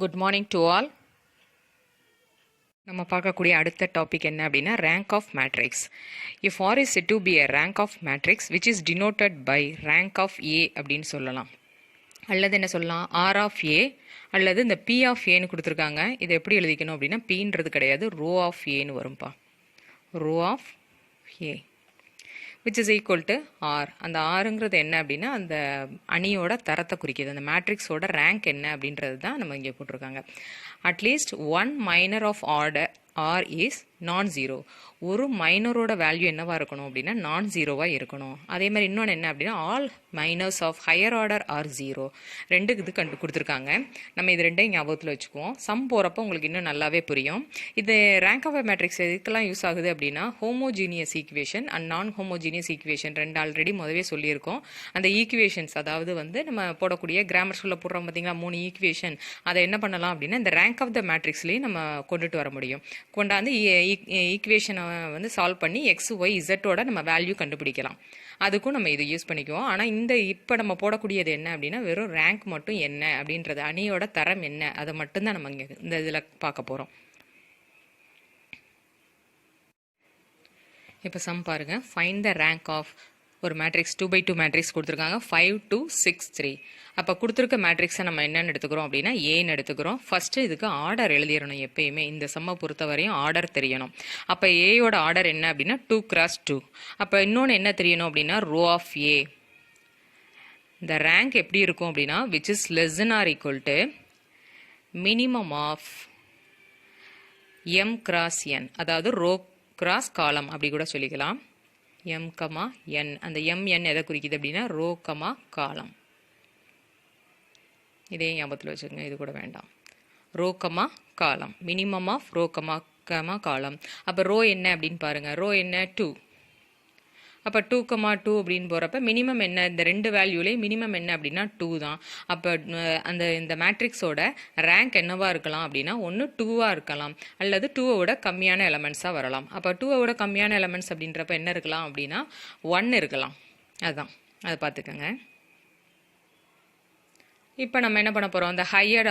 Good morning to all. நம்ம பார்க்கக்கூடிய அடுத்த டாபிக் என்ன அப்படின்னா rank of matrix. If R is said to be a rank of matrix which is denoted by rank of A அப்படின்னு சொல்லலாம். அல்லது என்ன சொல்லலாம் R of A அல்லது இந்த P of Aன்னு கொடுத்துருக்காங்க. இதை எப்படி எழுதிக்கணும் அப்படின்னா Pன்றது கிடையாது, ரோ ஆஃப் ஏன்னு வரும்பா. Row of A which is equal to R. அந்த ஆறுங்கிறது என்ன அப்படின்னா அந்த அணியோட தரத்தை குறிக்கிது, அந்த மேட்ரிக்ஸோட ரேங்க் என்ன அப்படின்றது தான் நம்ம இங்கே போட்டிருக்காங்க. At least one minor of order R is non zero. ஒரு மைனரோட வேல்யூ என்னவா இருக்கணும் அப்படின்னா நான் ஜீரோவாக இருக்கணும். அதே மாதிரி இன்னொன்று என்ன அப்படின்னா all minors of higher order are zero. ரெண்டுக்கு இது கொடுத்துருக்காங்க. நம்ம இது ரெண்டையும் ஞாபகத்தில் வச்சுக்குவோம். சம் போகிறப்போ உங்களுக்கு இன்னும் நல்லாவே புரியும். இது ரேங்க் ஆஃப் மேட்ரிக்ஸ் எதுக்கெல்லாம் யூஸ் ஆகுது அப்படின்னா ஹோமோஜீனியஸ் ஈக்குவேஷன் அண்ட் நான் ஹோமோஜீனியஸ் ஈக்குவேஷன் ரெண்டு ஆல்ரெடி முதவே சொல்லியிருக்கோம். அந்த ஈக்குவேஷன்ஸ் அதாவது வந்து நம்ம போடக்கூடிய கிராமர் ஸ்கூலில் போடுறோம் பார்த்தீங்களா 3 ஈக்குவேஷன், அதை என்ன பண்ணலாம் அப்படின்னா இந்த ரேங்க் ஆஃப் த மேட்ரிக்ஸ்லேயும் நம்ம கொண்டுட்டு வர முடியும். கொண்டாந்து ஈக்குவேஷனை வந்து சால்வ் பண்ணி எக்ஸ் ஒய் இசட்டோட நம்ம வேல்யூ கண்டுபிடிக்கலாம். அதுக்கும் நம்ம இது யூஸ் பண்ணிக்குவோம். ஆனால் இப்போ நம்ம போடக்கூடியது என்ன அப்படின்னா வெறும் ரேங்க் மட்டும் என்ன அப்படின்றது, அணியோட தரம் என்ன, அதை மட்டும்தான் நம்ம இங்கே இந்த இதில் பார்க்க போகிறோம். இப்போ சம் பாருங்க, ஃபைண்ட் த ரேங்க் ஆஃப் ஒரு மேட்ரிக்ஸ் 2x2 மேட்ரிக்ஸ் கொடுத்துருக்காங்க 5 2 6 3. அப்போ கொடுத்துருக்க மேட்ரிக்ஸை நம்ம என்னென்னு எடுத்துக்கிறோம் அப்படின்னா ஏன்னு எடுத்துக்கிறோம். ஃபஸ்ட்டு இதுக்கு ஆர்டர் எழுதிடணும். எப்பயுமே இந்த சம்மை பொறுத்தவரையும் ஆர்டர் தெரியணும். அப்போ ஏயோட ஆர்டர் என்ன அப்படின்னா 2x2. அப்போ இன்னொன்று என்ன தெரியணும் அப்படின்னா ரோ ஆஃப் ஏ. இந்த ரேங்க் எப்படி இருக்கும் அப்படின்னா which is less than or equal to minimum of m cross n, அதாவது ரோ கிராஸ் காலம் அப்படி கூட சொல்லிக்கலாம். m, n. அந்த mn எதை குறிக்குது அப்படின்னா ரோ காலம். இதே ஞாபகத்தில் வச்சுக்கோங்க, இது கூட வேண்டாம். ரோ காலம், மினிமம் ஆஃப் ரோ காலம். அப்போ ரோ என்ன அப்படின்னு பாருங்க, ரோ என்ன 2. அப்போ 2 அப்படின்னு போகிறப்ப மினிமம் என்ன, இந்த ரெண்டு வேல்யூலேயும் மினிமம் என்ன அப்படின்னா 2 தான். அப்போ இந்த மேட்ரிக்ஸோட ரேங்க் என்னவா இருக்கலாம் அப்படின்னா ஒன்று 2வாக இருக்கலாம் அல்லது 2வோட கம்மியான எலமெண்ட்ஸாக வரலாம். அப்போ 2வோட கம்மியான எலமெண்ட்ஸ் அப்படின்றப்ப என்ன இருக்கலாம் அப்படின்னா 1 இருக்கலாம். அதுதான், அதை பார்த்துக்கோங்க. இப்போ நம்ம என்ன பண்ண போகிறோம், இந்த higher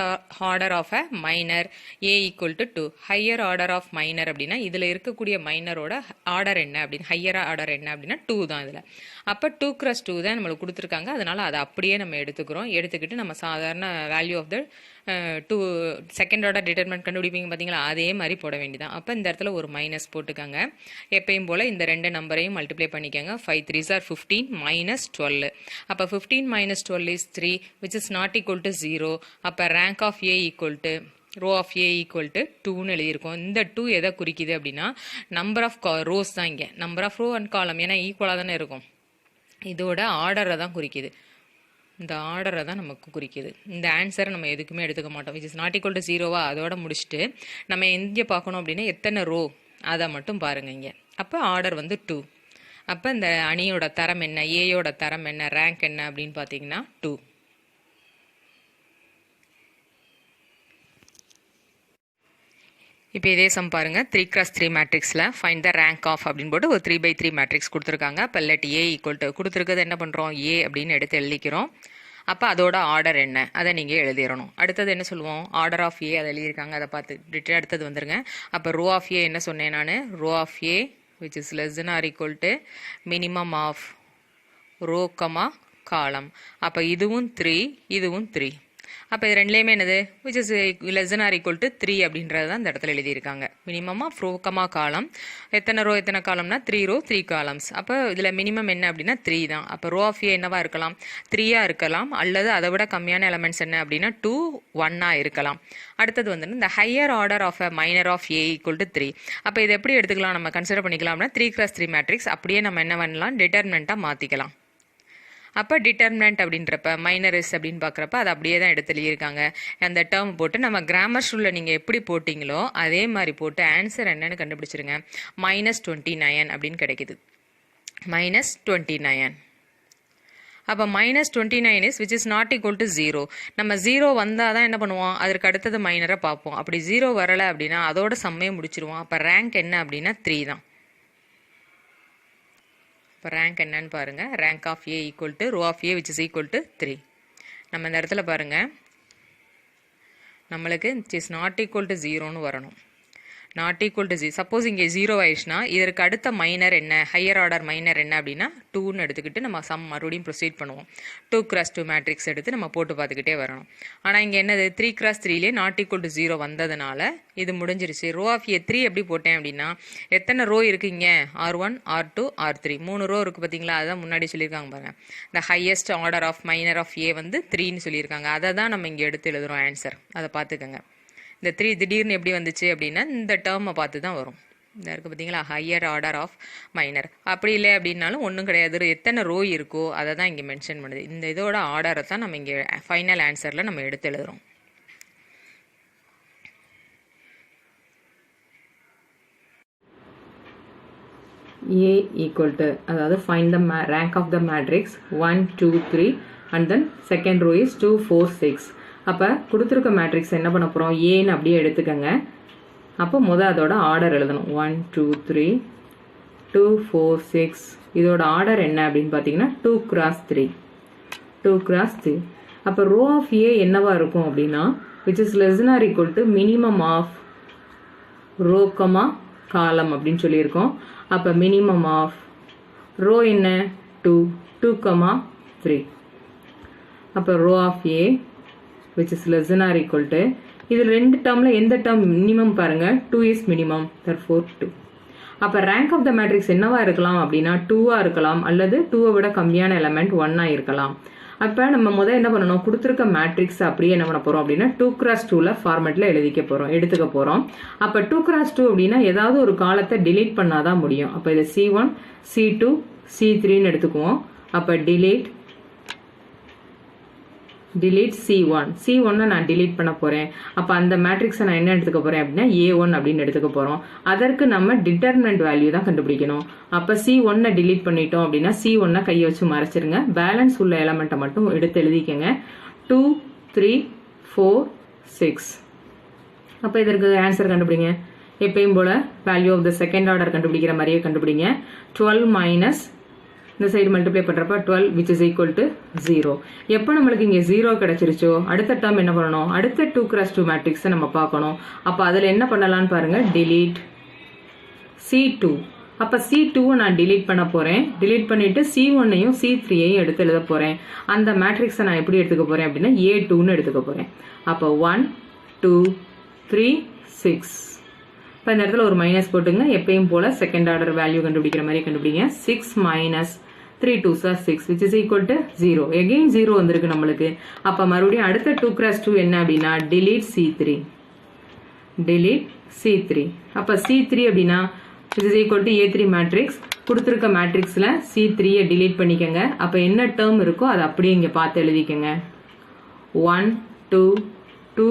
order of a minor A equal to 2. Higher order of minor அப்படின்னா இதில் இருக்கக்கூடிய மைனரோட ஆர்டர் என்ன அப்படின்னு, ஹையர் ஆர்டர் என்ன அப்படின்னா 2 தான் இதில். அப்போ 2x2 தான் நம்மளுக்கு கொடுத்துருக்காங்க. அதனால் அதை அப்படியே நம்ம எடுத்துக்கிறோம். எடுத்துக்கிட்டு நம்ம சாதாரண value of the 2 second order determinant கண்டுபிடிப்பீங்க பார்த்தீங்களா, அதே மாதிரி போட வேண்டியதான். அப்போ இந்த இடத்துல ஒரு மைனஸ் போட்டுக்கோங்க. எப்பயும் போல் இந்த ரெண்டு நம்பரையும் மல்டிப்ளை பண்ணிக்கோங்க. 5 3s are 15 minus 12. அப்போ 15 minus 12 is 3 which is not equal to 0. அப்போ rank of A equal to row of A equal to 2ன்னு எழுதியிருக்கோம். இந்த 2 எதை குறிக்குது அப்படின்னா நம்பர் ஆஃப் ரோஸ் தான் இங்கே, நம்பர் ஆஃப் ரோ அண்ட் காலம், ஏன்னா ஈக்குவலாக தானே இருக்கும். இதோட ஆர்டரை தான் குறிக்குது, இந்த ஆர்டரை தான் நமக்கு குறிக்குது. இந்த ஆன்சரை நம்ம எதுக்குமே எடுத்துக்க மாட்டோம். Which is not equal to 0வா அதோட முடிச்சுட்டு நம்ம எங்கே பார்க்கணும் அப்படின்னா எத்தனை ரோ அதை மட்டும் பாருங்க இங்கே. அப்போ ஆர்டர் வந்து 2. அப்போ இந்த அணியோட தரம் என்ன, ஏயோட தரம் என்ன, ரேங்க் என்ன அப்படின்னு பார்த்தீங்கன்னா 2. இப்போ இதே சம் பாருங்க, 3x3 மேட்ரிக்ஸில் ஃபைண்ட் த ரேங்க் ஆஃப் அப்படின்னு போட்டு ஒரு 3x3 மேட்ரிக்ஸ் கொடுத்துருக்காங்க. இப்போ லெட் ஏ ஈக்குவல் டு கொடுத்துருக்கிறது என்ன பண்ணுறோம், ஏ அப்படின்னு எடுத்து எழுதிக்கிறோம். அப்போ அதோட ஆர்டர் என்ன அதை நீங்கள் எழுதிடணும். அடுத்தது என்ன சொல்லுவோம், ஆர்டர் ஆஃப் ஏ அதை எழுதியிருக்காங்க, அதை பார்த்து அடுத்தது வந்துருங்க. அப்போ ரோ ஆஃப் ஏ என்ன சொன்னேன் நான், row of A which is less than or equal to minimum of row column. அப்போ இதுவும் 3 இதுவும் 3. அப்போ இது ரெண்டுலேயுமே என்னது which is less than or equal to 3 அப்படின்றது தான் இந்த இடத்துல எழுதியிருக்காங்க. மினிமம் ஆஃப் ரோ காலம், எத்தனை ரோ எத்தனை காலம்னா 3 ரோ 3 காலம்ஸ். அப்போ இதில் மினிமம் என்ன அப்படின்னா 3 தான். அப்போ ரோ ஆஃப் ஏ என்னவா இருக்கலாம், 3ஆ இருக்கலாம் அல்லது அதை விட கம்மியான எலமெண்ட்ஸ் என்ன அப்படின்னா 2 1ஆ இருக்கலாம். அடுத்தது வந்து இந்த higher order of a minor of A equal to 3. அப்போ இதை எப்படி எடுத்துக்கலாம், நம்ம கன்சிடர் பண்ணிக்கலாம் அப்படின்னா 3x3 மேட்ரிக்ஸ் அப்படியே நம்ம என்ன பண்ணலாம், டிட்டர்மினண்ட்டாக மாற்றிக்கலாம். அப்போ டிட்டர்மினன்ட் அப்படின்றப்ப மைனரிஸ் அப்படின்னு பார்க்குறப்ப அது அப்படியே தான் எடுத்து எழுதியிருக்காங்க. அந்த டேர்ம் போட்டு நம்ம கிராமர் ஸ்கூலில் நீங்கள் எப்படி போட்டிங்களோ அதே மாதிரி போட்டு ஆன்சர் என்னன்னு கண்டுபிடிச்சிருங்க. -29 அப்படின்னு கிடைக்குது. -29. அப்போ -29 is which is not equal to 0. நம்ம 0 வந்தால் தான் என்ன பண்ணுவோம், அதற்கு அடுத்தது மைனரை பார்ப்போம். அப்படி 0 வரலை அப்படின்னா அதோட சம்மையை முடிச்சிருவோம். அப்போ ரேங்க் என்ன அப்படின்னா 3 தான். இப்போ ரேங்க் என்னன்னு பாருங்கள், rank of A equal to row of A which is equal to 3. நம்ம இந்த இடத்துல பாருங்கள் நம்மளுக்கு இஸ் நாட் ஈக்குவல் டு 0ன்னு வரணும். Not equal to 0. சப்போஸ் இங்கே 0 ஆயிடுச்சுன்னா இதற்கு அடுத்த மைனர் என்ன, ஹையர் ஆர்டர் மைனர் என்ன அப்படின்னா 2ன்னு எடுத்துக்கிட்டு நம்ம மறுபடியும் ப்ரொசீட் பண்ணுவோம். 2x2 மேட்ரிக்ஸ் எடுத்து நம்ம போட்டு பார்த்துக்கிட்டே வரணும். ஆனால் இங்கே என்னது 3x3லே நாட் ஈக்குவல் டு 0 வந்ததுனால இது முடிஞ்சிருச்சு. ரோ ஆஃப் ஏ 3 எப்படி போட்டேன் அப்படின்னா, எத்தனை ரோ இருக்குங்க, R1 R2 R3 3 ரோ இருக்குது பார்த்தீங்களா, அதுதான் முன்னாடி சொல்லியிருக்காங்க பாருங்க. இந்த highest order of minor of A வந்து 3ன்னு சொல்லியிருக்காங்க. அதை தான் நம்ம இங்கே எடுத்து எழுதுகிறோம் ஆன்சர். அதை பார்த்துக்கோங்க. இந்த 3 திடீர்னு எப்படி வந்துச்சு அப்படின்னா இந்த டேர்மை பார்த்து தான் வரும். இந்த இருக்குது பார்த்தீங்களா, ஹையர் ஆர்டர் ஆஃப் மைனர். அப்படி இல்லை அப்படின்னாலும் ஒன்றும் கிடையாது, எத்தனை ரோ இருக்கோ அதை தான் இங்கே மென்ஷன் பண்ணுது. இந்த இதோட ஆர்டரை தான் நம்ம இங்கே ஃபைனல் ஆன்சரில் நம்ம எடுத்து எழுதுகிறோம். A equal to, அதாவது find the rank of the matrix 1 2 3 and then second row is 2 4 6. அப்போ கொடுத்துருக்க மேட்ரிக்ஸ் என்ன பண்ண போகிறோம், ஏன்னு அப்படியே எடுத்துக்கோங்க. அப்போ அதோட ஆர்டர் எழுதணும். 1 2 3 2 4 6. இதோட ஆர்டர் என்ன அப்படின்னு பார்த்தீங்கன்னா 2 x 3 2 x 3. அப்போ ரோ ஆஃப் ஏ என்னவா இருக்கும் அப்படின்னா which is less than or equal to minimum of row comma column அப்படின்னு சொல்லியிருக்கோம். அப்போ மினிமம் ஆஃப் ரோ என்ன 2 2 கமா 3. அப்போ row of A which is less than or equal to, இதில் ரெண்டு டேர்மில் எந்த டேர்ம் மினிமம் பாருங்கள், 2 is minimum, therefore 2. அப்போ ரேங்க் ஆஃப் த மேட்ரிக்ஸ் என்னவா இருக்கலாம் அப்படின்னா 2ஆக இருக்கலாம், அல்லது 2ஐ விட கம்மியான எலமெண்ட் 1ஆக இருக்கலாம். அப்போ நம்ம என்ன பண்ணணும், கொடுத்துருக்க மேட்ரிக்ஸ் அப்படியே என்ன பண்ண போகிறோம் அப்படின்னா 2x2ல ஃபார்மெட்டில் எடுத்துக்க போகிறோம். அப்போ 2x2 அப்படின்னா ஏதாவது ஒரு காலத்தை டிலீட் பண்ணாதான் முடியும். அப்போ இதை C1 C2 C3ன்னு எடுத்துக்குவோம். அப்போ delete C1. C1 நான் delete பண்ண போகிறேன். அப்போ அந்த மேட்ரிக்ஸை நான் என்ன எடுத்துக்க போகிறேன் அப்படின்னா A1 அப்படின்னு எடுத்துக்க போகிறோம். அதற்கு நம்ம டிட்டர்மினன்ட் வேல்யூ தான் கண்டுபிடிக்கணும். அப்போ C1 delete பண்ணிட்டோம் அப்படின்னா C1 கையை வச்சு மறைச்சிருங்க. பேலன்ஸ் உள்ள எலமெண்ட்டை மட்டும் எடுத்து எழுதிக்கங்க. 2 3 4 6. அப்போ இதற்கு ஆன்சர் கண்டுபிடிங்க. எப்பயும் போல value of the second order கண்டுபிடிக்கிற மாதிரியே கண்டுபிடிங்க. 12 மைனஸ் இந்த சைடு மல்டிப்ளை பண்ணுறப்ப 12 which is equal to 0. எப்போ நம்மளுக்கு இங்கே 0 கிடச்சிருச்சோ அடுத்த டேர்ம் என்ன பண்ணணும், அடுத்த 2x2 மேட்ரிக்ஸை நம்ம பார்க்கணும். அப்போ அதில் என்ன பண்ணலான்னு பாருங்கள், delete C2. அப்போ C2வை நான் delete பண்ண போகிறேன். delete பண்ணிவிட்டு C1ஐயும் C3ஐயும் எடுத்து எழுத போகிறேன். அந்த மேட்ரிக்ஸை நான் எப்படி எடுத்துக்க போகிறேன் அப்படின்னா A2ன்னு எடுத்துக்க போகிறேன். அப்போ 1 2 3 6. இப்போ இந்த இடத்துல ஒரு மைனஸ் போட்டுங்க. எப்பயும் போல் செகண்ட் ஆர்டர் வேல்யூ கண்டுபிடிக்கிற மாதிரி கண்டுபிடிங்க. 6 minus 3 2s are 6 which is equal to 0. again 0 வந்திருக்கு நம்மளுக்கு. அப்போ மறுபடியும் அடுத்த 2x2 என்ன அப்படின்னா delete C3. அப்போ C3 அப்படின்னா which is equal to A3 matrix. கொடுத்துருக்க மேட்ரிக்ஸில் C3யை delete பண்ணிக்கங்க. அப்போ என்ன டேர்ம் இருக்கோ அதை அப்படியே இங்கே பார்த்து எழுதிக்கங்க. 1 2 2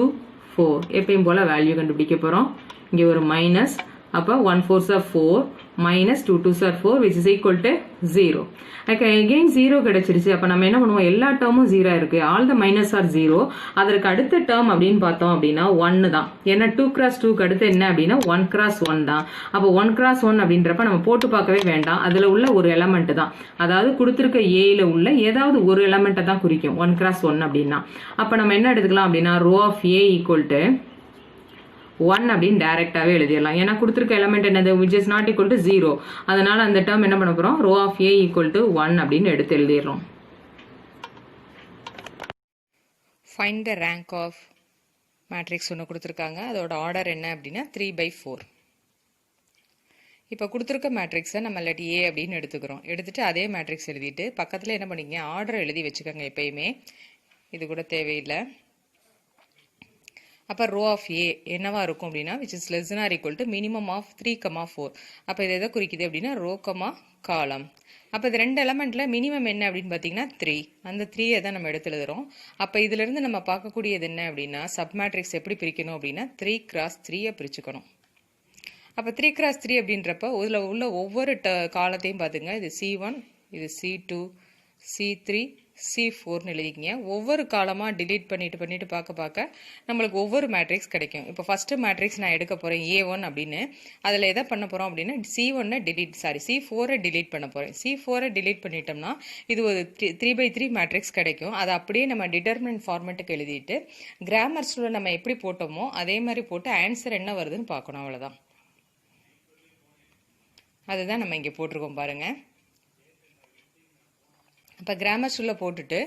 4. எப்பயும் போல் வேல்யூ கண்டுபிடிக்க போகிறோம். இங்கே ஒரு மைனஸ். அப்போ 1 4s are 4 minus 2 2s are 4 which is equal to 0. Okay, again 0 கிடைச்சிருச்சு. அப்போ நம்ம என்ன பண்ணுவோம், எல்லா டேர்மும் 0 இருக்கு, ஆல் த மைனஸ் ஆர் 0. அதற்கு அடுத்த டேர்ம் அப்படின்னு பார்த்தோம் அப்படின்னா 1 தான். ஏன்னா 2x2க்கு அடுத்து என்ன அப்படின்னா 1x1 தான். அப்போ 1x1 அப்படின்றப்ப நம்ம போட்டு பார்க்கவே வேண்டாம், அதில் உள்ள ஒரு எலமெண்ட் தான். அதாவது கொடுத்துருக்க ஏல உள்ள ஏதாவது ஒரு எலமெண்ட்டை தான் குறிக்கும் 1x1 அப்படின்னா. அப்போ நம்ம என்ன எடுத்துக்கலாம் அப்படின்னா row of A equal to 1 அப்படின்னு டைரக்டாவே எழுதிடலாம். ஏன்னா கொடுத்துருக்க எலமெண்ட் என்னது, which is not equal to 0. அதனால அந்த டேர்ம் என்ன பண்ண போறோம், row of A equal to 1 அப்படின்னு எடுத்து எழுதிடுறோம். Find the rank of matrix ஒன்று கொடுத்துருக்காங்க. அதோட ஆர்டர் என்ன அப்படின்னா 3/4. இப்போ கொடுத்துருக்க மேட்ரிக்ஸை நம்ம இல்லாட்டி ஏ அப்படின்னு எடுத்துக்கிறோம். எடுத்துட்டு அதே மேட்ரிக்ஸ் எழுதிட்டு பக்கத்தில் என்ன பண்ணிங்க, ஆர்டர் எழுதி வச்சுக்கோங்க எப்பயுமே. இது கூட தேவையில்லை. அப்போ ரோ ஆஃப் ஏ என்னவா இருக்கும் அப்படின்னா which is less than or equal to minimum of 3, 4. அப்போ இது எதை குறிக்குது அப்படின்னா ரோ கமா காலம். அப்போ இது ரெண்டு எலமெண்ட்ல மினிமம் என்ன அப்படின்னு பார்த்தீங்கன்னா 3. அந்த 3ஐ தான் நம்ம எடுத்து எழுதுறோம். அப்போ இதுலேருந்து நம்ம பார்க்கக்கூடியது என்ன அப்படின்னா சப் மேட்ரிக்ஸ் எப்படி பிரிக்கணும் அப்படின்னா 3x3 பிரிச்சுக்கணும். அப்போ 3x3 அப்படின்றப்ப இதில் உள்ள ஒவ்வொரு காலத்தையும் பார்த்துங்க. இது C1, இது C2, C3, C4ன்னு எழுதிக்கிங்க. ஒவ்வொரு காலமாக டிலீட் பண்ணிட்டு பார்க்க நம்மளுக்கு ஒவ்வொரு மேட்ரிக்ஸ் கிடைக்கும். இப்போ ஃபஸ்ட்டு மேட்ரிக்ஸ் நான் எடுக்க போகிறேன் A1 அப்படின்னு. அதில் எதை பண்ண போகிறோம் அப்படின்னா C4 டிலீட் பண்ண போகிறேன். C4 டிலீட் பண்ணிட்டோம்னா இது ஒரு 3x3 மேட்ரிக்ஸ் கிடைக்கும். அதை அப்படியே நம்ம டிட்டர்மினன்ட் ஃபார்மேட்டுக்கு எழுதிட்டு கிராமர் ரூலில் நம்ம எப்படி போட்டோமோ அதே மாதிரி போட்டு ஆன்சர் என்ன வருதுன்னு பார்க்கணும். அவ்வளோதான். அதுதான் நம்ம இங்கே போட்டிருக்கோம் பாருங்கள். இப்போ கிராமர் ரூலில் போட்டுட்டு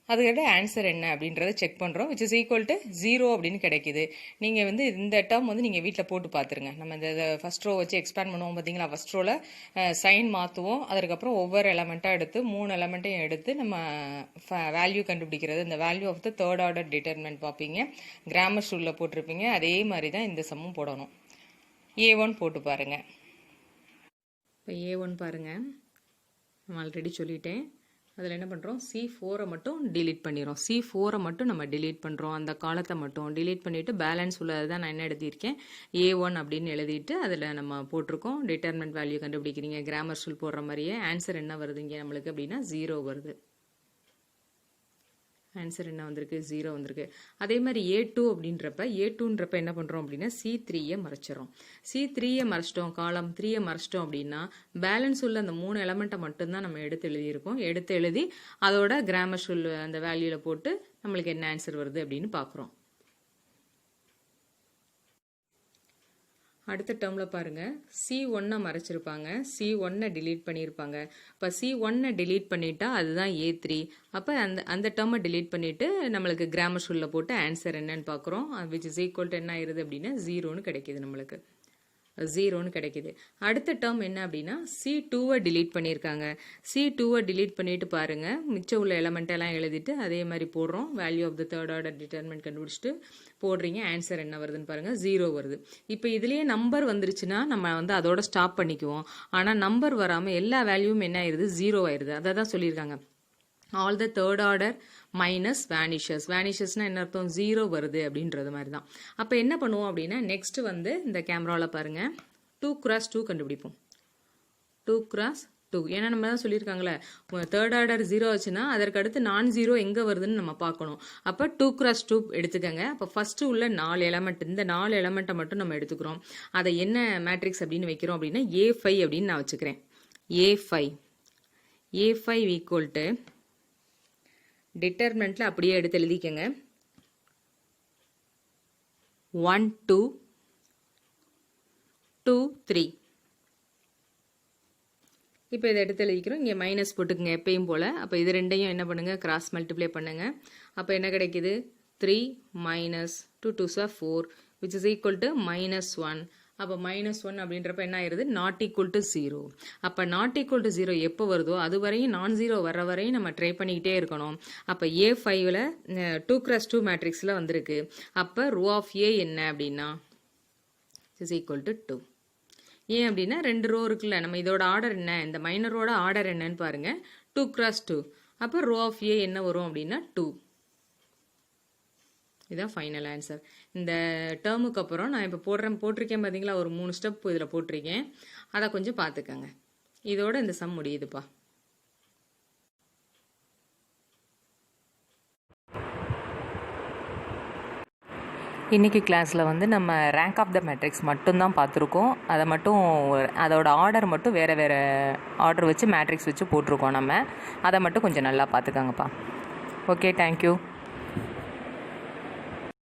அதுக்கிட்ட ஆன்சர் என்ன அப்படின்றத செக் பண்ணுறோம். which is equal to 0 அப்படின்னு கிடைக்குது. நீங்கள் வந்து இந்த டேர்ம் வந்து நீங்கள் வீட்டில் போட்டு பார்த்துருங்க. நம்ம இந்த ஃபஸ்ட் ரோ வச்சு எக்ஸ்பேண்ட் பண்ணுவோம் பார்த்தீங்களா. ஃபஸ்ட் ரோவில் சைன் மாற்றுவோம். அதுக்கப்புறம் ஒவ்வொரு எலமெண்ட்டாக எடுத்து 3 எலமெண்ட்டையும் எடுத்து நம்ம வேல்யூ கண்டுபிடிக்கிறது. இந்த value of the third order determinant பார்ப்பீங்க. கிராமர் ரூலில் போட்டிருப்பீங்க. அதே மாதிரி தான் இந்த சம்மும் போடணும். A1 போட்டு பாருங்கள். இப்போ A1 பாருங்கள், நம்ம ஆல்ரெடி சொல்லிட்டேன். அதில் என்ன பண்ணுறோம், C4 மட்டும் டிலீட் பண்ணிடுறோம். C4 மட்டும் நம்ம டிலீட் பண்ணுறோம். அந்த காலத்தை மட்டும் டிலீட் பண்ணிவிட்டு பேலன்ஸ் உள்ளது தான் நான் என்ன எழுதியிருக்கேன், A1 அப்படின்னு எழுதிட்டு அதில் நம்ம போட்டிருக்கோம். டிட்டர்மினன்ட் வேல்யூ கண்டுபிடிக்கிறீங்க. கிராமர் ரூல் போடுற மாதிரியே ஆன்சர் என்ன வருதுங்க நம்மளுக்கு அப்படின்னா 0 வருது. ஆன்சர் என்ன வந்திருக்கு, 0 வந்திருக்கு. அதே மாதிரி A2 அப்படின்றப்ப என்ன பண்ணுறோம் அப்படின்னா C3யை மறைச்சிடறோம். C3யை மறைச்சிட்டோம், காலம் 3யை மறைச்சிட்டோம் அப்படின்னா பேலன்ஸ் உள்ள அந்த 3 எலமெண்ட்டை மட்டும்தான் நம்ம எடுத்து எழுதியிருக்கோம். எடுத்து எழுதி அதோட கிராமர் ரூல் அந்த வேல்யூவில் போட்டு நம்மளுக்கு என்ன ஆன்சர் வருது அப்படின்னு பார்க்குறோம். அடுத்த டேர்மில் பாருங்கள், C1 மறைச்சிருப்பாங்க, C1 டிலீட் பண்ணியிருப்பாங்க. இப்போ C1 டிலீட் பண்ணிட்டா அதுதான் A3. அப்போ அந்த டேர்மை டிலீட் பண்ணிவிட்டு நம்மளுக்கு கிராமர் ரூலில் போட்டு ஆன்சர் என்னன்னு பார்க்குறோம். which is equal to என்ன ஆயிருது அப்படின்னா 0ன்னு கிடைக்கிது. நம்மளுக்கு 0ன்னு கிடைக்கிது. அடுத்த டேர்ம் என்ன அப்படின்னா C2வை டிலீட் பண்ணியிருக்காங்க. C2வை டிலீட் பண்ணிட்டு பாருங்கள், மிச்சம் உள்ள எலமெண்ட் எல்லாம் எழுதிட்டு அதே மாதிரி போடுறோம். Value of the third order determinant கண்டுபிடிச்சிட்டு போடுறீங்க. ஆன்சர் என்ன வருதுன்னு பாருங்கள், 0 வருது. இப்போ இதுலேயே நம்பர் வந்துருச்சுன்னா நம்ம வந்து அதோட ஸ்டாப் பண்ணிக்குவோம். ஆனால் நம்பர் வராமல் எல்லா வேல்யூவும் என்ன ஆயிடுது, 0 ஆயிடுது. அதை தான் சொல்லியிருக்காங்க. All the third order minors வேனிஷஸ்னா என்ன அர்த்தம், 0 வருது அப்படின்றது மாதிரி தான். அப்போ என்ன பண்ணுவோம் அப்படின்னா நெக்ஸ்ட் வந்து இந்த கேமராவில் பாருங்கள் 2x2 கண்டுபிடிப்போம். 2x2 ஏன்னா நம்ம தான் சொல்லியிருக்காங்களே தேர்ட் ஆர்டர் 0 ஆச்சுன்னா அதற்கு அடுத்து நான் 0 எங்கே வருதுன்னு நம்ம பார்க்கணும். அப்போ 2x2 எடுத்துக்கங்க. அப்போ ஃபஸ்ட்டு உள்ள 4 எலமெண்ட், இந்த 4 எலமெண்ட்டை மட்டும் நம்ம எடுத்துக்கிறோம். அதை என்ன மேட்ரிக்ஸ் அப்படின்னு வைக்கிறோம் அப்படின்னா A5 அப்படின்னு நான் வச்சுக்கிறேன். A5 ஈக்குவல் டு டிட்டர்மினன்ட்ல அப்படியே எடுத்து எழுதிக்கங்க 1 2 2 3. இப்போ இதை எடுத்து எழுதிக்கிறோம். இங்கே மைனஸ் போட்டுக்குங்க எப்பயும் போல். அப்போ இது ரெண்டையும் என்ன பண்ணுங்க, கிராஸ் மல்டிப்ளை பண்ணுங்க. அப்போ என்ன கிடைக்குது, 3 minus 2 2s are 4 which is equal to -1. அப்போ -1 அப்படின்றப்ப என்ன ஆயிருது, நாட் ஈக்குவல் டு 0. அப்போ நாட் ஈக்குவல் டு 0 எப்போ வருதோ அது வரையும் நான் 0 வர்ற வரையும் நம்ம ட்ரை பண்ணிக்கிட்டே இருக்கணும். அப்போ A5ல் 2x2 மேட்ரிக்ஸில் வந்திருக்கு. அப்போ ரோ ஆஃப் A என்ன அப்படின்னா இஸ் ஈக்குவல் டு 2. ஏன் அப்படின்னா 2 ரோ இருக்குல்ல, நம்ம இதோட ஆர்டர் என்ன, இந்த மைனரோட ஆர்டர் என்னன்னு பாருங்க, 2x2. அப்போ ரோ ஆஃப் A என்ன வரும் அப்படின்னா 2. இதுதான் ஃபைனல் ஆன்சர். இந்த டேர்முக்கு அப்புறம் நான் இப்போ போட்டிருக்கேன் பார்த்தீங்களா, ஒரு 3 ஸ்டெப் இதில் போட்டிருக்கேன். அதை கொஞ்சம் பார்த்துக்கங்க. இதோட இந்த சம் முடியுதுப்பா. இன்றைக்கி கிளாஸில் வந்து நம்ம ரேங்க் ஆஃப் த மேட்ரிக்ஸ் மட்டும்தான் பார்த்துருக்கோம். அதை மட்டும் அதோட ஆர்டர் மட்டும் வேறு ஆர்டர் வச்சு மேட்ரிக்ஸ் வச்சு போட்டிருக்கோம். நம்ம அதை மட்டும் கொஞ்சம் நல்லா பார்த்துக்கங்கப்பா. Okay, thank you.